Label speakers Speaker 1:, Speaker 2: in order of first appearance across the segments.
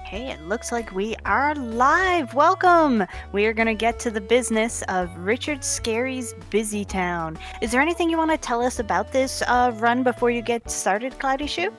Speaker 1: Okay, it looks like we are live. Welcome! We are going to get to the business of Richard Scarry's Busytown. Is there anything you want to tell us about this run before you get started, cloudyshoe?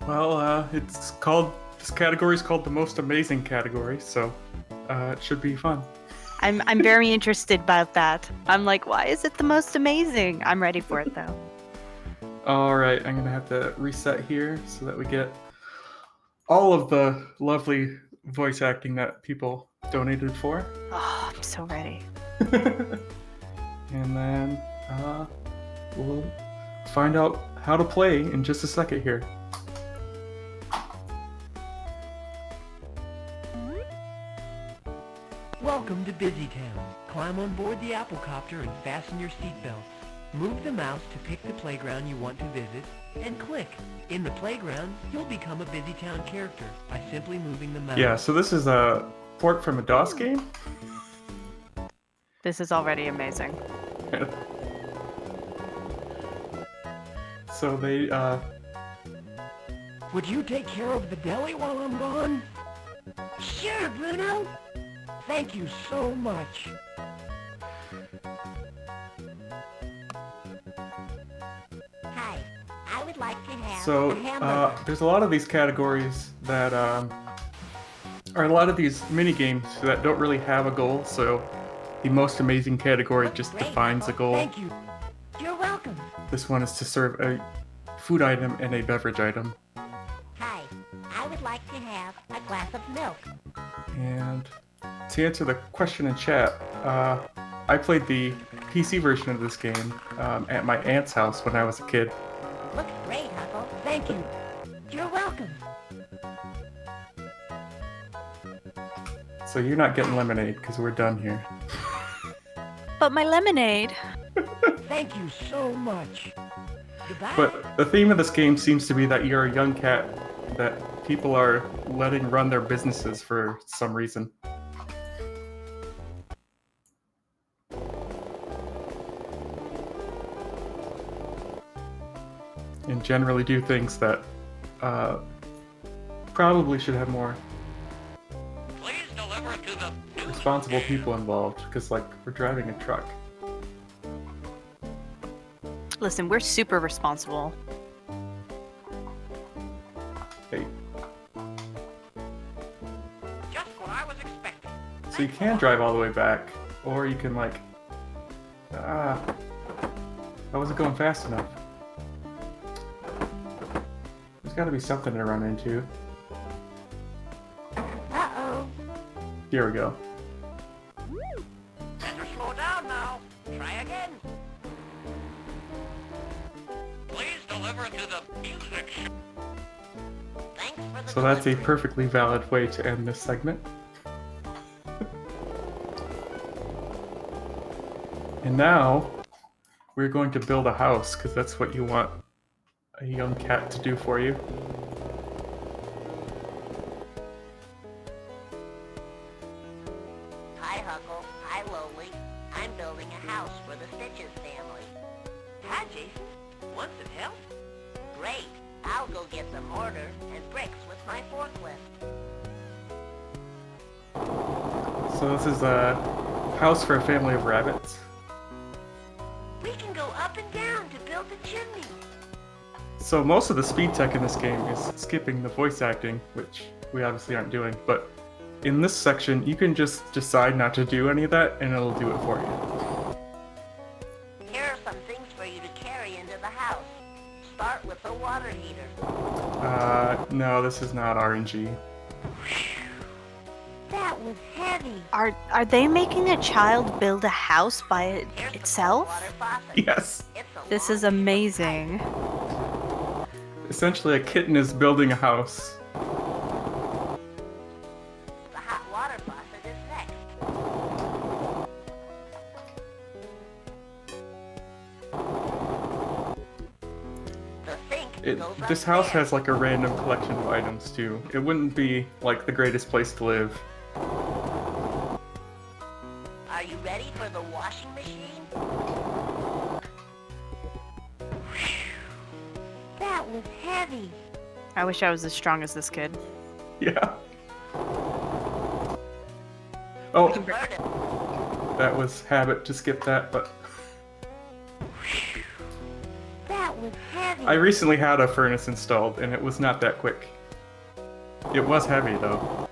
Speaker 2: Well, this category is called the most amazing category, so it should be fun.
Speaker 1: I'm very interested about that. I'm like, why is it the most amazing? I'm ready for it though.
Speaker 2: All right, I'm gonna have to reset here so that we get all of the lovely voice acting that people donated for.
Speaker 1: Oh, I'm so ready.
Speaker 2: And then we'll find out how to play in just a second here.
Speaker 3: Welcome to Busytown. Climb on board the Applecopter and fasten your seatbelts. Move the mouse to pick the playground you want to visit, and click. In the playground, you'll become a Busytown character by simply moving the mouse.
Speaker 2: Yeah, so this is a port from a DOS game.
Speaker 1: This is already amazing.
Speaker 2: So they,
Speaker 3: Would you take care of the deli while I'm gone? Sure, Bruno. Thank you so much.
Speaker 4: Hi, I would like to have
Speaker 2: So,
Speaker 4: a hamburger.
Speaker 2: there's a lot of these categories that, or a lot of these mini games that don't really have a goal, so the most amazing category just
Speaker 4: Great,
Speaker 2: defines a
Speaker 4: Uncle.
Speaker 2: goal.
Speaker 3: Thank you.
Speaker 4: You're welcome.
Speaker 2: This one is to serve a food item and a beverage item.
Speaker 4: Hi, I would like to have a glass of milk.
Speaker 2: And to answer the question in chat, I played the PC version of this game at my aunt's house when I was a kid.
Speaker 4: Looks great, Uncle.
Speaker 3: Thank you.
Speaker 4: You're welcome.
Speaker 2: So you're not getting lemonade because we're done here.
Speaker 1: But my lemonade.
Speaker 3: Thank you so much.
Speaker 4: Goodbye.
Speaker 2: But the theme of this game seems to be that you're a young cat that people are letting run their businesses for some reason. And generally do things that probably should have more
Speaker 5: Please deliver to the
Speaker 2: responsible people involved, because like we're driving a truck.
Speaker 1: Listen, we're super responsible.
Speaker 2: Hey,
Speaker 5: just what I was expecting.
Speaker 2: so you can drive all the way back, or you can like, I wasn't going fast enough. There's got to be something to run into.
Speaker 4: Uh-oh.
Speaker 2: Here we go.
Speaker 5: Better slow down now. Try again. Please deliver to the music shop.
Speaker 4: Thanks for the
Speaker 2: So that's a
Speaker 4: delivery.
Speaker 2: perfectly valid way to end this segment. And now we're going to build a house, because that's what you want a young cat to do for you.
Speaker 4: Hi, Huckle. Hi, Lowly. I'm building a house for the Stitches family.
Speaker 5: Hi, Jason. Want some help?
Speaker 4: Great. I'll go get some mortar and bricks with my forklift.
Speaker 2: So this is a house for a family of rabbits.
Speaker 4: We can go up and down to build the chimney.
Speaker 2: So most of the speed tech in this game is skipping the voice acting, which we obviously aren't doing, but in this section you can just decide not to do any of that and it'll do it for you.
Speaker 4: Here are some things for you to carry into the house. Start with the water heater.
Speaker 2: No, this is not RNG.
Speaker 4: That was heavy.
Speaker 1: Are they making a child build a house by
Speaker 4: Here's the
Speaker 1: itself?
Speaker 4: water faucet.
Speaker 2: Yes!
Speaker 4: It's a
Speaker 1: This
Speaker 4: long
Speaker 1: is
Speaker 4: piece of
Speaker 1: amazing.
Speaker 2: Essentially a kitten is building a house.
Speaker 4: pipe. The hot water faucet is next. The sink goes
Speaker 2: This house
Speaker 4: upstairs.
Speaker 2: has like a random collection of items too. It wouldn't be like the greatest place to live.
Speaker 4: Are you ready for the washing machine? That was heavy.
Speaker 1: I wish I was as strong as this kid.
Speaker 2: Yeah. Oh,
Speaker 4: Burn it.
Speaker 2: that was habit to skip that, but
Speaker 4: That was heavy.
Speaker 2: I recently had a furnace installed and it was not that quick. It was heavy though.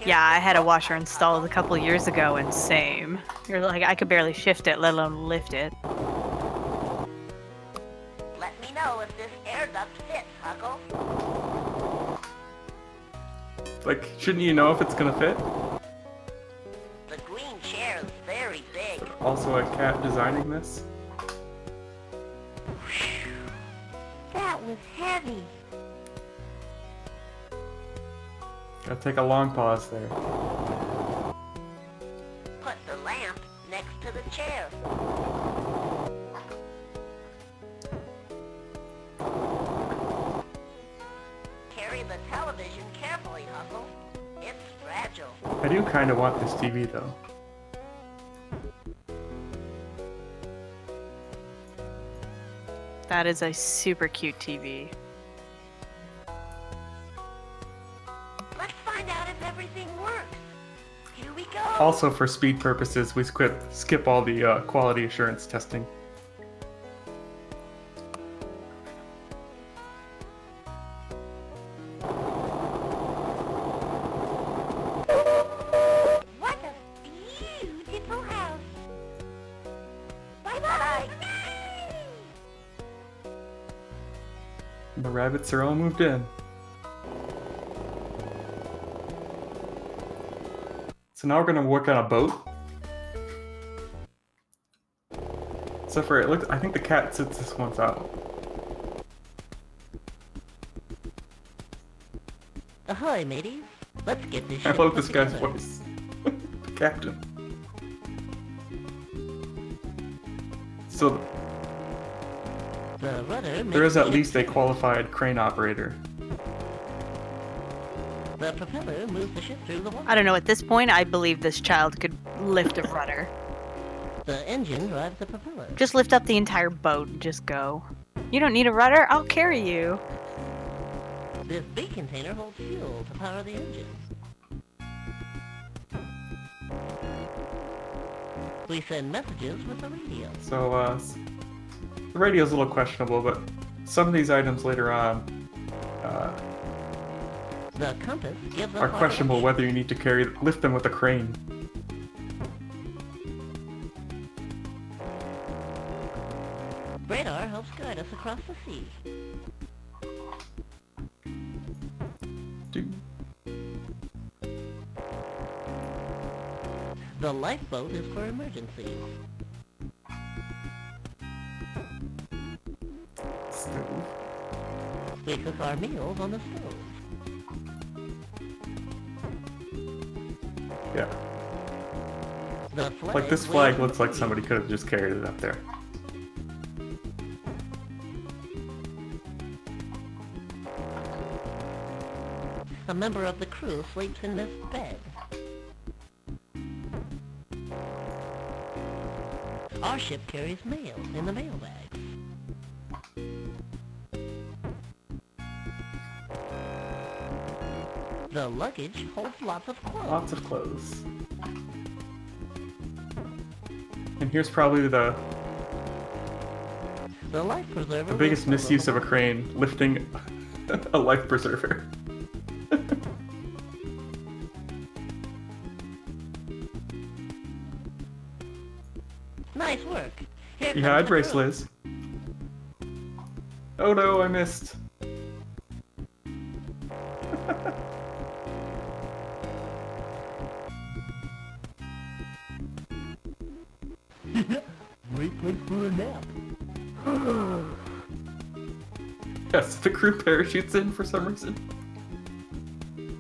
Speaker 1: Yeah, I had a washer installed a couple years ago, and same. You're like, I could barely shift it, let alone lift it.
Speaker 4: Let me know if this air duct fits, Huckle.
Speaker 2: Like, shouldn't you know if it's gonna fit?
Speaker 4: The green chair is very big.
Speaker 2: Also a cat designing this.
Speaker 4: That was heavy.
Speaker 2: Gotta take a long pause there.
Speaker 4: Put the lamp next to the chair. Carry the television carefully, Huckle. It's fragile.
Speaker 2: I do kinda want this TV though.
Speaker 1: That is a super cute TV.
Speaker 4: Let's find out if everything works. Here we go.
Speaker 2: Also for speed purposes, we skip all the quality assurance testing.
Speaker 4: What a beautiful house. Bye-bye.
Speaker 2: The rabbits are all moved in. So now we're gonna work on a boat. Except for I think the cat sits this one's out.
Speaker 4: Ahoy, mateys. Let's get this
Speaker 2: I
Speaker 4: ship
Speaker 2: love
Speaker 4: put
Speaker 2: this guy's
Speaker 4: together.
Speaker 2: voice. The captain. So
Speaker 4: The rudder
Speaker 2: there is
Speaker 4: makes
Speaker 2: at
Speaker 4: the
Speaker 2: least a
Speaker 4: ship
Speaker 2: qualified crane operator.
Speaker 4: The propeller moves the ship through the water.
Speaker 1: I don't know, at this point, I believe this child could lift a rudder.
Speaker 4: The engine drives the propeller.
Speaker 1: Just lift up the entire boat and just go. You don't need a rudder? I'll carry you.
Speaker 4: This big container holds fuel to power the engine. We send messages with the radio.
Speaker 2: So the radio's a little questionable, but some of these items later on
Speaker 4: The compass gives us
Speaker 2: are
Speaker 4: our
Speaker 2: questionable
Speaker 4: direction.
Speaker 2: whether you need to lift them with a crane.
Speaker 4: Radar helps guide us across the sea.
Speaker 2: Do-
Speaker 4: The lifeboat is for emergencies.
Speaker 2: Stove.
Speaker 4: We cook our meals on the stove.
Speaker 2: Yeah.
Speaker 4: The flag
Speaker 2: Like this flag looks like somebody could have just carried it up there.
Speaker 4: A member of the crew sleeps in this bed. Our ship carries mail in the mail bags. The luggage holds lots of clothes.
Speaker 2: Lots of clothes. And here's probably the
Speaker 4: life preserver.
Speaker 2: biggest
Speaker 4: will
Speaker 2: misuse of a
Speaker 4: float
Speaker 2: crane, lifting a life preserver.
Speaker 4: Nice work. Here comes
Speaker 2: Yeah, I'd
Speaker 4: the
Speaker 2: race
Speaker 4: crew.
Speaker 2: Liz. Oh no, I missed.
Speaker 3: Great place for a nap.
Speaker 2: Yes, the crew parachutes in for some reason.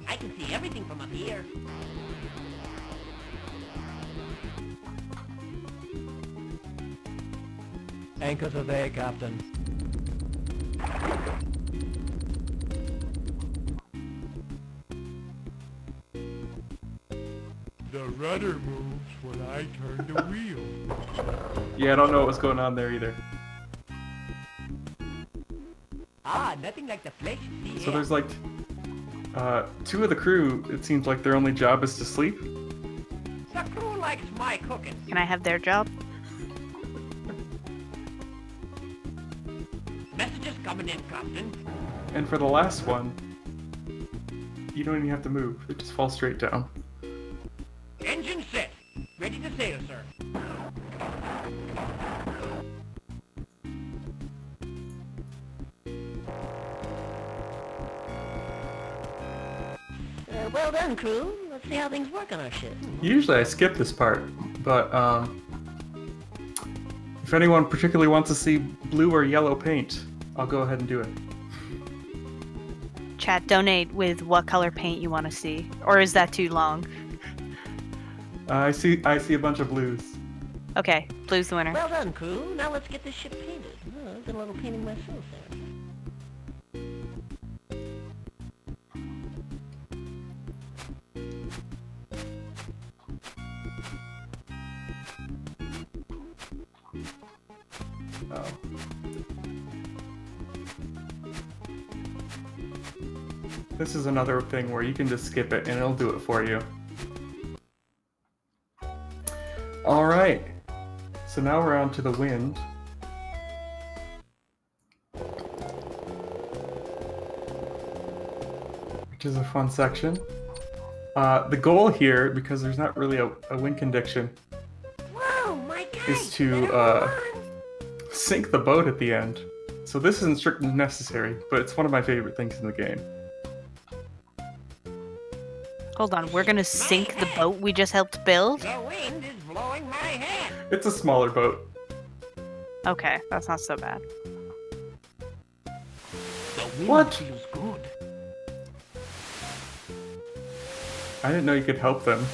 Speaker 4: I can see everything from up here.
Speaker 3: Anchors are there, Captain. The rudder moves when I turn the wheel.
Speaker 2: Yeah, I don't know what was going on there either.
Speaker 3: Ah, nothing like the flesh.
Speaker 2: So there's like two of the crew, it seems like their only job is to sleep.
Speaker 3: likes my cooking?
Speaker 1: Can I have their job?
Speaker 3: Messages coming in, Captain.
Speaker 2: And for the last one, you don't even have to move. It just falls straight down.
Speaker 3: Engine set. Ready to sail, sir.
Speaker 4: Well done, crew. Let's see how things work on our ship.
Speaker 2: Usually I skip this part, but if anyone particularly wants to see blue or yellow paint, I'll go ahead and do it.
Speaker 1: Chat, donate with what color paint you want to see. Or is that too long?
Speaker 2: I see a bunch of blues.
Speaker 1: Okay, blue's the winner.
Speaker 4: Well done, crew. Now let's get this ship painted. Oh, I've done a little painting myself there.
Speaker 2: Oh. This is another thing where you can just skip it and it'll do it for you. Alright, so now we're on to the wind. Which is a fun section. The goal here, because there's not really a wind condition,
Speaker 4: Whoa, my kite!
Speaker 2: is to
Speaker 4: Better run.
Speaker 2: sink the boat at the end. So this isn't strictly necessary, but it's one of my favorite things in the game.
Speaker 1: Hold on, we're gonna sink the boat we just helped build?
Speaker 3: The wind is blowing my head.
Speaker 2: It's a smaller boat.
Speaker 1: Okay, that's not so bad.
Speaker 3: The wind
Speaker 2: What?
Speaker 3: feels good.
Speaker 2: I didn't know you could help them.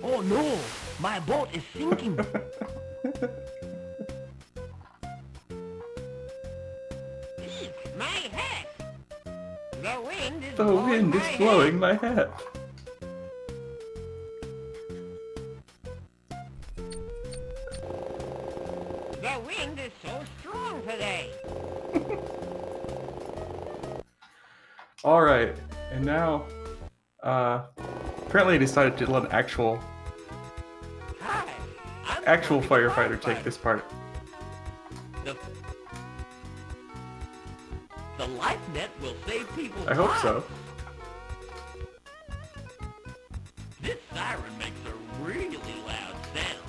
Speaker 3: Oh no, my boat is sinking. My hat. The wind is
Speaker 2: The
Speaker 3: blowing
Speaker 2: wind
Speaker 3: my
Speaker 2: is
Speaker 3: hat.
Speaker 2: blowing my hat.
Speaker 3: The wind is so strong today.
Speaker 2: Alright, and now, apparently I decided to let an actual
Speaker 3: Hi, I'm the
Speaker 2: firefighter take this part.
Speaker 3: The life net will save people's
Speaker 2: I hope
Speaker 3: lives.
Speaker 2: so.
Speaker 3: This siren makes a really loud sound.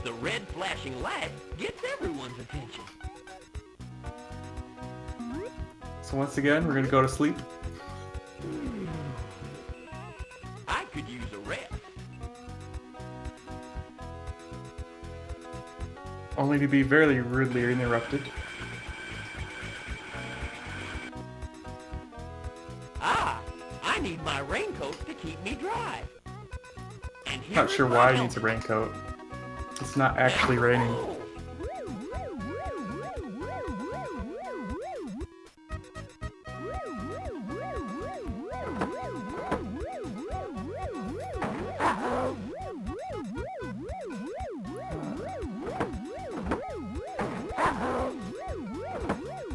Speaker 3: The red flashing light gets everyone's attention.
Speaker 2: So once again, we're gonna go to sleep.
Speaker 3: I could use a rest.
Speaker 2: Only to be very rudely interrupted.
Speaker 3: Ah, I need my raincoat to keep me dry. And here
Speaker 2: Not
Speaker 3: is
Speaker 2: sure
Speaker 3: my
Speaker 2: why he
Speaker 3: helmet.
Speaker 2: needs a raincoat. It's not actually raining.
Speaker 3: Oh,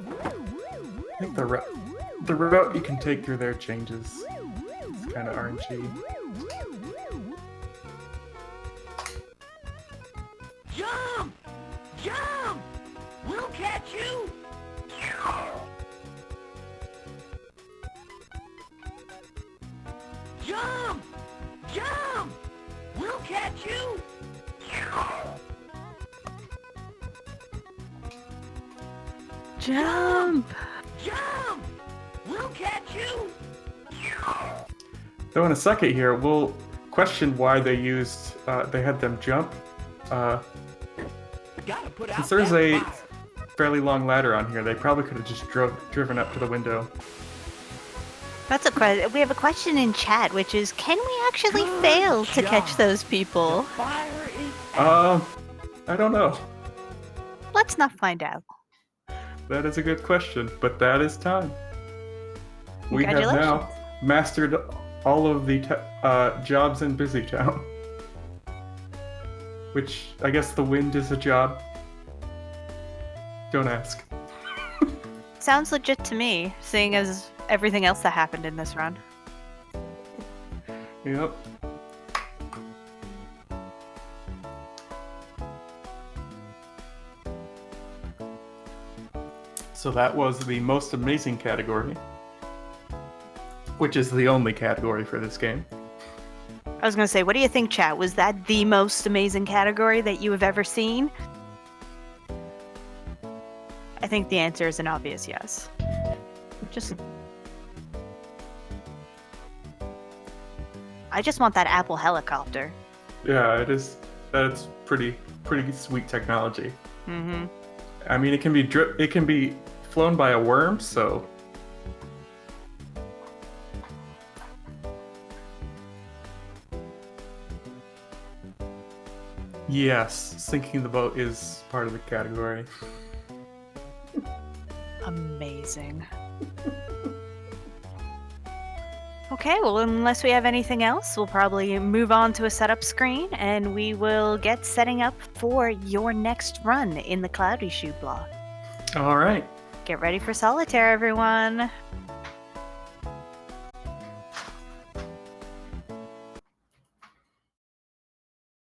Speaker 2: I think the route you can take through there changes. It's kind of RNG.
Speaker 3: Jump! Jump! We'll catch you! Jump! Jump! We'll catch you!
Speaker 1: Jump!
Speaker 3: Jump! We'll catch you!
Speaker 2: Though in a second here, we'll question why they used, they had them jump.
Speaker 3: Gotta put out
Speaker 2: Since there's
Speaker 3: that
Speaker 2: a
Speaker 3: fire.
Speaker 2: fairly long ladder on here, they probably could have just driven up to the window.
Speaker 1: That's a question. We have a question in chat, which is, can we actually fail to catch
Speaker 3: job.
Speaker 1: those people?
Speaker 3: Fire is
Speaker 2: I don't know.
Speaker 1: Let's not find out.
Speaker 2: That is a good question, but that is time. We have now
Speaker 1: Congratulations.
Speaker 2: mastered all of the jobs in Busytown. Which, I guess the wind is a job. Don't ask.
Speaker 1: sounds legit to me, seeing as everything else that happened in this run.
Speaker 2: Yep. So that was the most amazing category, which is the only category for this game.
Speaker 1: I was gonna say, what do you think, chat? Was that the most amazing category that you have ever seen? I think the answer is an obvious yes. I just want that Apple helicopter.
Speaker 2: Yeah, it is. That's pretty sweet technology.
Speaker 1: Mm-hmm.
Speaker 2: I mean, it can be flown by a worm, so. Yes, sinking the boat is part of the category.
Speaker 1: Amazing. Okay, well, unless we have anything else, we'll probably move on to a setup screen, and we will get setting up for your next run in the Cloudy Shoe block.
Speaker 2: All right.
Speaker 1: Get ready for solitaire, everyone.